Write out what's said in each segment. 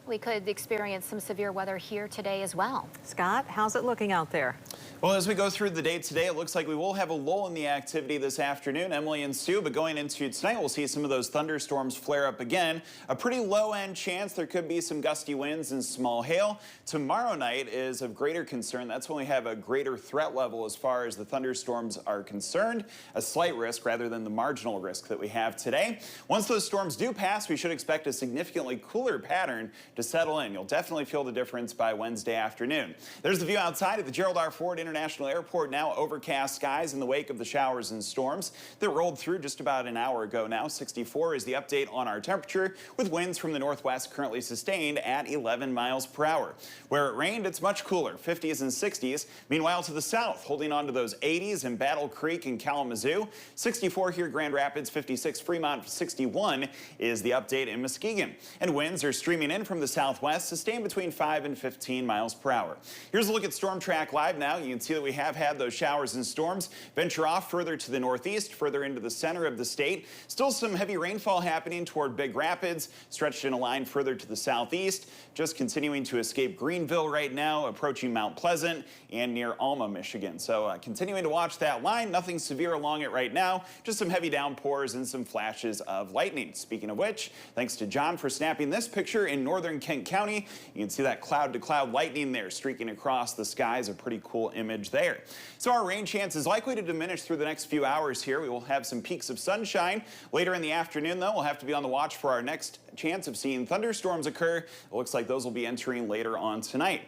We could experience some severe weather here today as well. Scott, how's it looking out there? Well, as we go through the day today, it looks like we will have a lull in the activity this afternoon, Emily and Sue, but going into tonight, we'll see some of those thunderstorms flare up again. A pretty low-end chance there could be some gusty winds and small hail. Tomorrow night is of greater concern. That's when we have a greater threat level as far as the thunderstorms are concerned, a slight risk rather than the marginal risk that we have today. Once those storms do pass, we should expect a significantly cooler pattern to settle in. You'll definitely feel the difference by Wednesday afternoon. There's the view outside at the Gerald R. Ford International Airport. Now overcast skies in the wake of the showers and storms that rolled through just about an hour ago now. 64 is the update on our temperature, with winds from the northwest currently sustained at 11 miles per hour. Where it rained, it's much cooler, 50s and 60s. Meanwhile, to the south, holding on to those 80s in Battle Creek and Kalamazoo. 64 here, Grand Rapids, 56, Fremont, 61 is the update in Muskegon. And winds are streaming in from the southwest, sustained between 5 and 15 miles per hour. Here's a look at Storm Track Live now. You can see that we have had those showers and storms venture off further to the northeast, further into the center of the state. Still some heavy rainfall happening toward Big Rapids, stretched in a line further to the southeast. Just continuing to escape Greenville right now, approaching Mount Pleasant and near Alma, Michigan. So continuing to watch that line. Nothing severe along it right now, just some heavy downpours and some flashes of lightning. Speaking of which, thanks to John for snapping this picture in northern Kent County. You can see that cloud-to-cloud lightning there streaking across the skies. A pretty cool image there. So our rain chance is likely to diminish through the next few hours here. We will have some peaks of sunshine. Later in the afternoon, though, we'll have to be on the watch for our next chance of seeing thunderstorms occur. It looks like those will be entering later on tonight.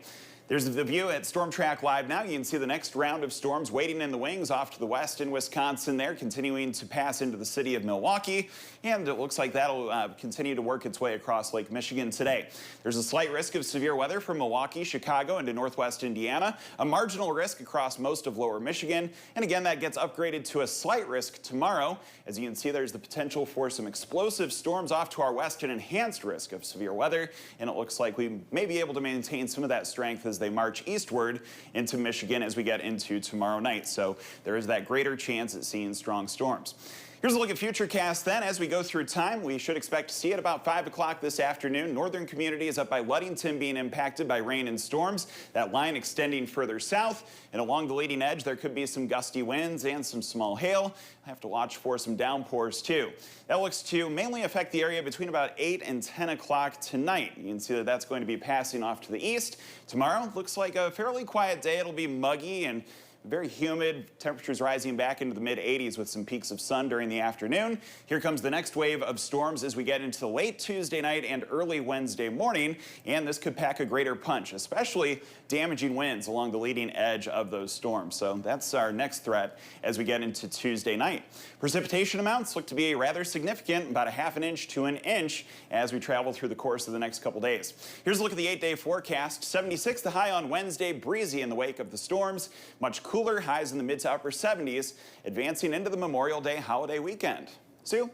There's the view at Storm Track Live now. You can see the next round of storms waiting in the wings off to the west in Wisconsin there, continuing to pass into the city of Milwaukee. And it looks like that'll continue to work its way across Lake Michigan today. There's a slight risk of severe weather from Milwaukee, Chicago, into northwest Indiana. A marginal risk across most of lower Michigan. And again, that gets upgraded to a slight risk tomorrow. As you can see, there's the potential for some explosive storms off to our west, an enhanced risk of severe weather. And it looks like we may be able to maintain some of that strength as they march eastward into Michigan as we get into tomorrow night. So there is that greater chance at seeing strong storms. Here's a look at Futurecast then. As we go through time, we should expect to see it about 5 o'clock this afternoon. Northern communities up by Ludington being impacted by rain and storms. That line extending further south. And along the leading edge, there could be some gusty winds and some small hail. I have to watch for some downpours too. That looks to mainly affect the area between about 8 and 10 o'clock tonight. You can see that that's going to be passing off to the east. Tomorrow looks like a fairly quiet day. It'll be muggy and very humid, temperatures rising back into the mid-80s with some peaks of sun during the afternoon. Here comes the next wave of storms as we get into the late Tuesday night and early Wednesday morning, and this could pack a greater punch, especially damaging winds along the leading edge of those storms. So that's our next threat as we get into Tuesday night. Precipitation amounts look to be rather significant, about a ½ an inch to an inch as we travel through the course of the next couple days. Here's a look at the 8-day forecast. 76 the high on Wednesday, breezy in the wake of the storms. Much cooler, highs in the mid to upper 70s, advancing into the Memorial Day holiday weekend. Sue?